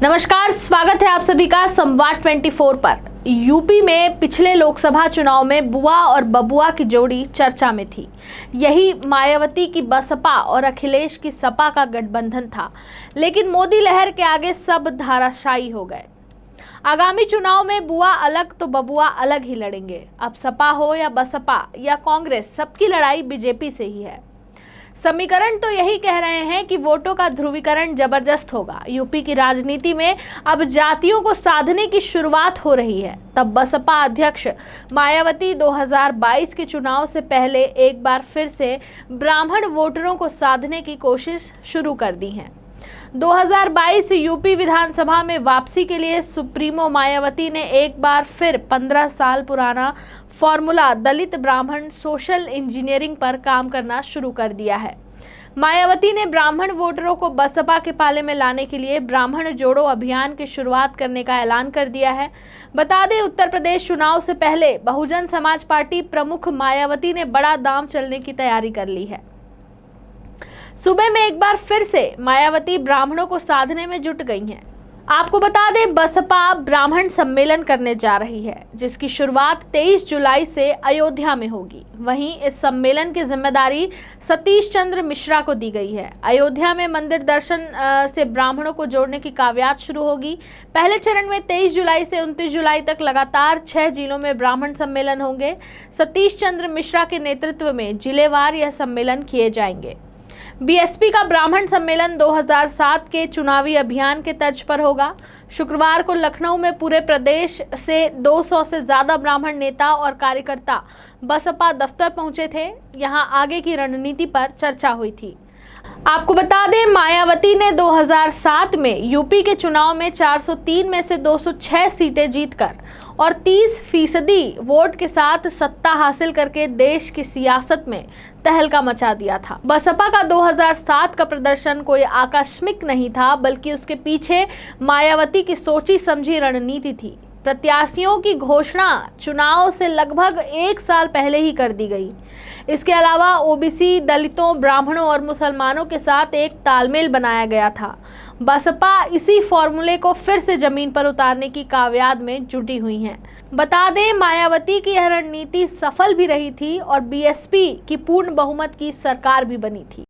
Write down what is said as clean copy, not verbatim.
नमस्कार, स्वागत है आप सभी का संवाद 24 पर। यूपी में पिछले लोकसभा चुनाव में बुआ और बबुआ की जोड़ी चर्चा में थी। यही मायावती की बसपा और अखिलेश की सपा का गठबंधन था, लेकिन मोदी लहर के आगे सब धाराशायी हो गए। आगामी चुनाव में बुआ अलग तो बबुआ अलग ही लड़ेंगे। अब सपा हो या बसपा या कांग्रेस, सबकी लड़ाई बीजेपी से ही है। समीकरण तो यही कह रहे हैं कि वोटों का ध्रुवीकरण जबरदस्त होगा। यूपी की राजनीति में अब जातियों को साधने की शुरुआत हो रही है। तब बसपा अध्यक्ष मायावती 2022 के चुनाव से पहले एक बार फिर से ब्राह्मण वोटरों को साधने की कोशिश शुरू कर दी है। 2022 यूपी विधानसभा में वापसी के लिए सुप्रीमो मायावती ने एक बार फिर 15 साल पुराना फॉर्मूला दलित ब्राह्मण सोशल इंजीनियरिंग पर काम करना शुरू कर दिया है। मायावती ने ब्राह्मण वोटरों को बसपा के पाले में लाने के लिए ब्राह्मण जोड़ो अभियान की शुरुआत करने का ऐलान कर दिया है। बता दें, उत्तर प्रदेश चुनाव से पहले बहुजन समाज पार्टी प्रमुख मायावती ने बड़ा दांव चलने की तैयारी कर ली है। सूबे में एक बार फिर से मायावती ब्राह्मणों को साधने में जुट गई हैं। आपको बता दें, बसपा ब्राह्मण सम्मेलन करने जा रही है, जिसकी शुरुआत 23 जुलाई से अयोध्या में होगी। वहीं इस सम्मेलन की जिम्मेदारी सतीश चंद्र मिश्रा को दी गई है। अयोध्या में मंदिर दर्शन से ब्राह्मणों को जोड़ने की कावयात शुरू होगी। पहले चरण में 23 जुलाई से 29 जुलाई तक लगातार 6 जिलों में ब्राह्मण सम्मेलन होंगे। सतीश चंद्र मिश्रा के नेतृत्व में जिलेवार यह सम्मेलन किए जाएंगे। बीएसपी का ब्राह्मण सम्मेलन 2007 के चुनावी अभियान के तर्ज पर होगा। शुक्रवार को लखनऊ में पूरे प्रदेश से 200 से ज्यादा ब्राह्मण नेता और कार्यकर्ता बसपा दफ्तर पहुंचे थे। यहां आगे की रणनीति पर चर्चा हुई थी। आपको बता दें, मायावती ने 2007 में यूपी के चुनाव में 403 में से 206 सीटें जीतकर और 30% वोट के साथ सत्ता हासिल करके देश की सियासत में तहलका मचा दिया था। बसपा का 2007 का प्रदर्शन कोई आकस्मिक नहीं था, बल्कि उसके पीछे मायावती की सोची समझी रणनीति थी। प्रत्याशियों की घोषणा चुनाव से लगभग 1 साल पहले ही कर दी गई। इसके अलावा ओबीसी, दलितों, ब्राह्मणों और मुसलमानों के साथ एक तालमेल बनाया गया था। बसपा इसी फॉर्मूले को फिर से जमीन पर उतारने की कावयाद में जुटी हुई है। बता दें, मायावती की यह रणनीति सफल भी रही थी और बीएसपी की पूर्ण बहुमत की सरकार भी बनी थी।